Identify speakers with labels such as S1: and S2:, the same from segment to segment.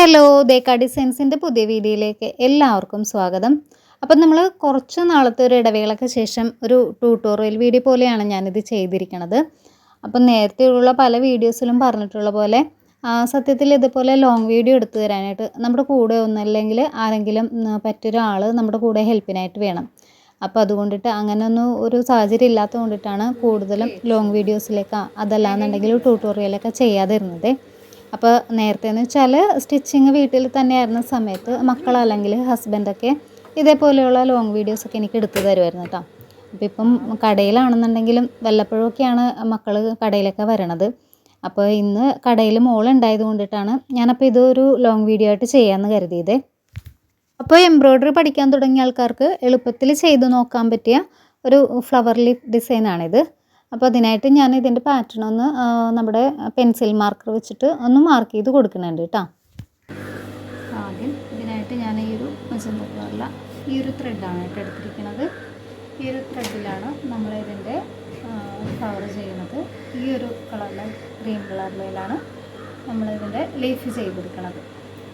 S1: Hello, ദേക്ക ഡിസൈൻസിൻ്റെ പുതിയ വീഡിയോയിലേക്ക് എല്ലാവർക്കും സ്വാഗതം. അപ്പം നമ്മൾ കുറച്ച് നാളത്തെ ഒരു ഇടവേളയ്ക്ക് ശേഷം ഒരു ട്യൂട്ടോറിയൽ വീഡിയോ പോലെയാണ് ഞാനിത് ചെയ്തിരിക്കുന്നത്. അപ്പം നേരത്തെയുള്ള പല വീഡിയോസിലും പറഞ്ഞിട്ടുള്ള പോലെ സത്യത്തിൽ ഇതുപോലെ ലോങ് വീഡിയോ എടുത്തു തരാനായിട്ട് നമ്മുടെ കൂടെ ഒന്നല്ലെങ്കിൽ ആരെങ്കിലും പറ്റൊരാൾ നമ്മുടെ കൂടെ ഹെൽപ്പിനായിട്ട് വേണം. അപ്പോൾ അതുകൊണ്ടിട്ട് അങ്ങനെയൊന്നും ഒരു സാഹചര്യം ഇല്ലാത്തത് കൊണ്ടിട്ടാണ് കൂടുതലും ലോങ് വീഡിയോസിലേക്ക് അതല്ലാന്നുണ്ടെങ്കിൽ ട്യൂട്ടോറിയലൊക്കെ ചെയ്യാതിരുന്നത്. അപ്പോൾ നേരത്തെ എന്ന് വെച്ചാൽ സ്റ്റിച്ചിങ് വീട്ടിൽ തന്നെയായിരുന്ന സമയത്ത് മക്കളല്ലെങ്കിൽ ഹസ്ബൻഡൊക്കെ ഇതേപോലെയുള്ള ലോങ് വീഡിയോസൊക്കെ എനിക്ക് എടുത്തു തരുമായിരുന്നു കേട്ടോ. അപ്പോൾ ഇപ്പം കടയിലാണെന്നുണ്ടെങ്കിലും വല്ലപ്പോഴൊക്കെയാണ് മക്കൾ കടയിലൊക്കെ വരണത്. അപ്പോൾ ഇന്ന് കടയിൽ മോളുണ്ടായത് കൊണ്ടിട്ടാണ് ഞാനപ്പോൾ ഇതൊരു ലോങ് വീഡിയോ ആയിട്ട് ചെയ്യാമെന്ന് കരുതിയത്. അപ്പോൾ എംബ്രോയ്ഡറി പഠിക്കാൻ തുടങ്ങിയ ആൾക്കാർക്ക് എളുപ്പത്തിൽ ചെയ്ത് നോക്കാൻ പറ്റിയ ഒരു ഫ്ലവർ ലീഫ് ഡിസൈനാണിത്. അപ്പോൾ അതിനായിട്ട് ഞാൻ ഇതിൻ്റെ പാറ്റേൺ ഒന്ന് നമ്മുടെ പെൻസിൽ മാർക്കർ വെച്ചിട്ട് ഒന്ന് മാർക്ക് ചെയ്ത് കൊടുക്കുന്നുണ്ട് കേട്ടോ. ആദ്യം ഇതിനായിട്ട് ഞാൻ ഈ ഒരു മജന്ത കളറില ഈ ഒരു ത്രെഡാണ് കേട്ടോ എടുത്തിരിക്കുന്നത്. ഈ ഒരു ത്രെഡിലാണ് നമ്മൾ ഇതിൻ്റെ ഫ്ലവർ ചെയ്യുന്നത്. ഈ ഒരു കളറിലെ ഗ്രീൻ കളറിലാണ് നമ്മളിതിൻ്റെ ലീഫ് ചെയ്തെടുക്കുന്നത്.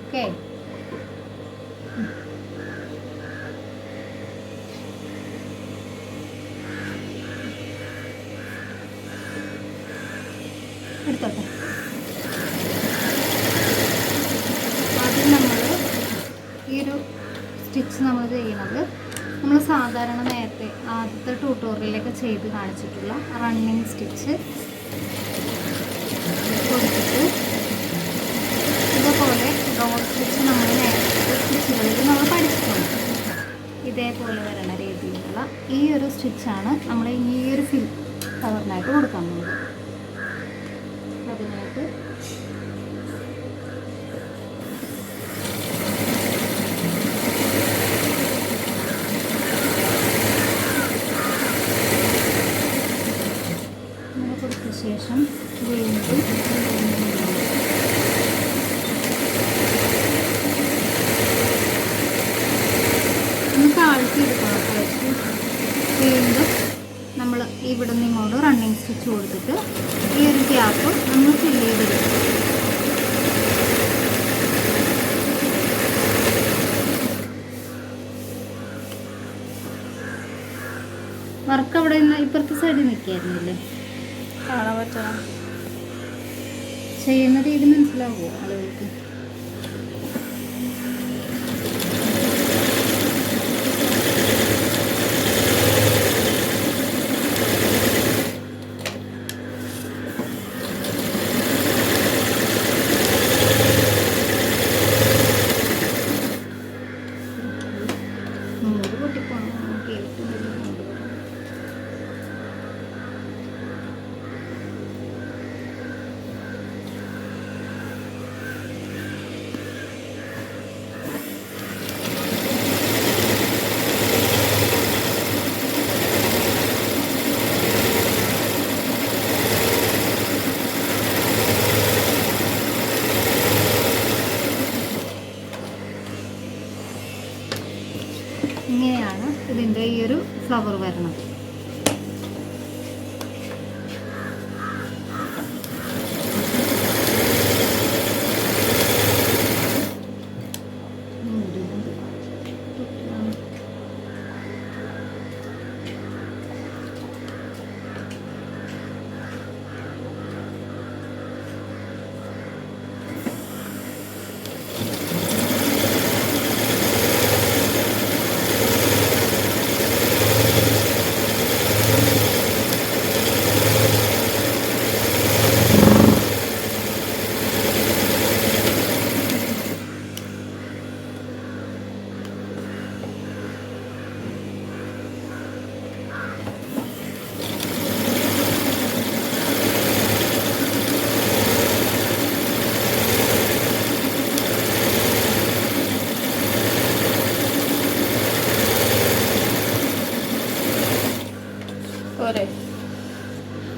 S1: ഓക്കെ, എടുത്തോട്ടെ. ആദ്യം നമ്മൾ ഈ ഒരു സ്റ്റിച്ച് നമ്മൾ ചെയ്യുന്നത് നമ്മൾ സാധാരണ നേരത്തെ ആദ്യത്തെ ട്യൂട്ടോറിയലൊക്കെ ചെയ്ത് കാണിച്ചിട്ടുള്ള റണ്ണിങ് സ്റ്റിച്ച് കൊടുത്തിട്ട് ഇതുപോലെ ഡോട്ട് സ്റ്റിച്ച് നമ്മൾ നേരത്തെ സ്റ്റിച്ചുകളിൽ നമ്മൾ പഠിച്ചിട്ടുണ്ട്. ഇതേപോലെ വരണ രീതിയിലുള്ള ഈ ഒരു സ്റ്റിച്ചാണ് നമ്മൾ ഈ ഒരു ഫ്ലവറിനായിട്ട് കൊടുക്കാൻ പോകുന്നത്. അതിനായിട്ട് ഇങ്ങനെ കൊടുത്ത ശേഷം വീണ്ടും ഒന്ന് താഴ്ത്തിയെടുക്കണം. വീണ്ടും നമ്മൾ ഇവിടെ നിന്ന് ഇങ്ങോട്ട് റണ്ണിങ് സ്റ്റിച്ച് കൊടുത്തിട്ട് ഈ ഒരു ഗ്യാപ്പ് നമ്മൾ ഫില്ല് ചെയ്തെടുക്കും. വർക്ക് അവിടെ നിന്ന് ഇപ്പുറത്തെ സൈഡിൽ നിൽക്കായിരുന്നില്ലേ? കാണാൻ പറ്റണം. ചെയ്യുന്ന രീതി മനസ്സിലാവുമോ ആളുകൾക്ക്? ഇങ്ങനെയാണ് ഇതിൻ്റെ ഈ ഒരു ഫ്ലവർ വരണം.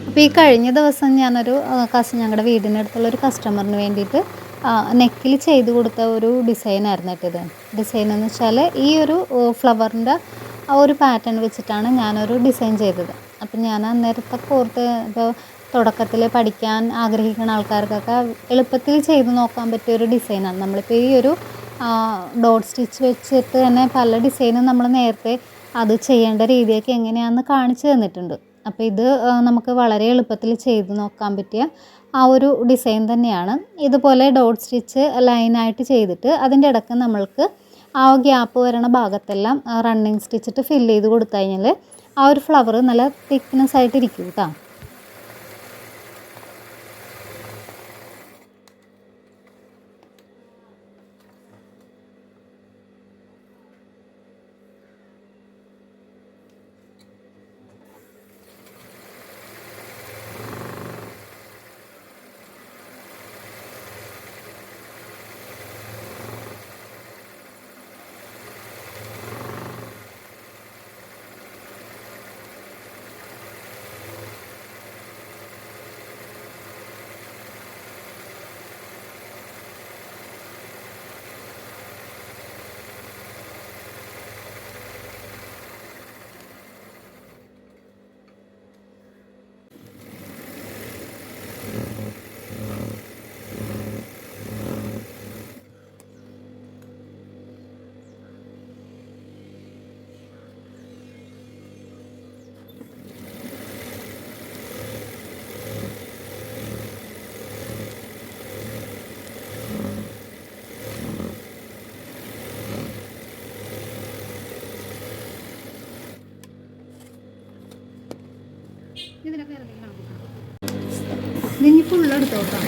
S1: അപ്പോൾ ഈ കഴിഞ്ഞ ദിവസം ഞാനൊരു ഞങ്ങളുടെ വീടിനടുത്തുള്ളൊരു കസ്റ്റമറിന് വേണ്ടിയിട്ട് നെക്കിൽ ചെയ്ത് കൊടുത്ത ഒരു ഡിസൈനായിരുന്നു കേട്ടോ. ഇത് ഡിസൈൻ എന്ന് വെച്ചാൽ ഈ ഒരു ഫ്ലവറിൻ്റെ ആ ഒരു പാറ്റേൺ വെച്ചിട്ടാണ് ഞാനൊരു ഡിസൈൻ ചെയ്തത്. അപ്പം ഞാൻ അന്നേരത്തെ ഓർത്ത് ഇപ്പോൾ തുടക്കത്തിൽ പഠിക്കാൻ ആഗ്രഹിക്കുന്ന ആൾക്കാർക്കൊക്കെ എളുപ്പത്തിൽ ചെയ്ത് നോക്കാൻ പറ്റിയൊരു ഡിസൈനാണ്. നമ്മളിപ്പോൾ ഈ ഒരു ഡോട്ട് സ്റ്റിച്ച് വെച്ചിട്ട് തന്നെ പല ഡിസൈനും നമ്മൾ നേരത്തെ അത് ചെയ്യേണ്ട രീതിയൊക്കെ എങ്ങനെയാണെന്ന് കാണിച്ചു തന്നിട്ടുണ്ട്. അപ്പോൾ ഇത് നമുക്ക് വളരെ എളുപ്പത്തിൽ ചെയ്ത് നോക്കാൻ പറ്റിയ ആ ഒരു ഡിസൈൻ തന്നെയാണ്. ഇതുപോലെ ഡോട്ട് സ്റ്റിച്ച് ലൈനായിട്ട് ചെയ്തിട്ട് അതിൻ്റെ ഇടയ്ക്ക് നമ്മൾക്ക് ആ ഗ്യാപ്പ് വരണ ഭാഗത്തെല്ലാം റണ്ണിങ് സ്റ്റിച്ചിട്ട് ഫില്ല് ചെയ്ത് കൊടുത്തു കഴിഞ്ഞാൽ ആ ഒരു ഫ്ലവർ നല്ല തിക്നെസ് ആയിട്ടിരിക്കും കേട്ടോ. ഇതിനി ഫുള്ളെടുത്തോട്ടാം.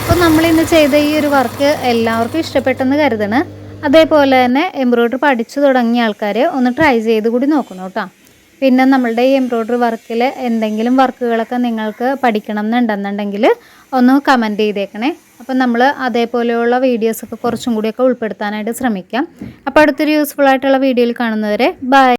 S1: അപ്പോൾ നമ്മളിന്ന് ചെയ്ത ഈ ഒരു വർക്ക് എല്ലാവർക്കും ഇഷ്ടപ്പെട്ടെന്ന് കരുതണം. അതേപോലെ തന്നെ എംബ്രോയ്ഡറി പഠിച്ചു തുടങ്ങിയ ആൾക്കാർ ഒന്ന് ട്രൈ ചെയ്ത് കൂടി നോക്കണം കേട്ടോ. പിന്നെ നമ്മളുടെ ഈ എംബ്രോയ്ഡറി വർക്കിൽ എന്തെങ്കിലും വർക്കുകളൊക്കെ നിങ്ങൾക്ക് പഠിക്കണം എന്നുണ്ടെന്നുണ്ടെങ്കിൽ ഒന്ന് കമൻറ്റ് ചെയ്തേക്കണേ. അപ്പം നമ്മൾ അതേപോലെയുള്ള വീഡിയോസൊക്കെ കുറച്ചും കൂടിയൊക്കെ ഉൾപ്പെടുത്താനായിട്ട് ശ്രമിക്കാം. അപ്പോൾ അടുത്തൊരു യൂസ്ഫുൾ ആയിട്ടുള്ള വീഡിയോയിൽ കാണുന്നവരെ ബൈ.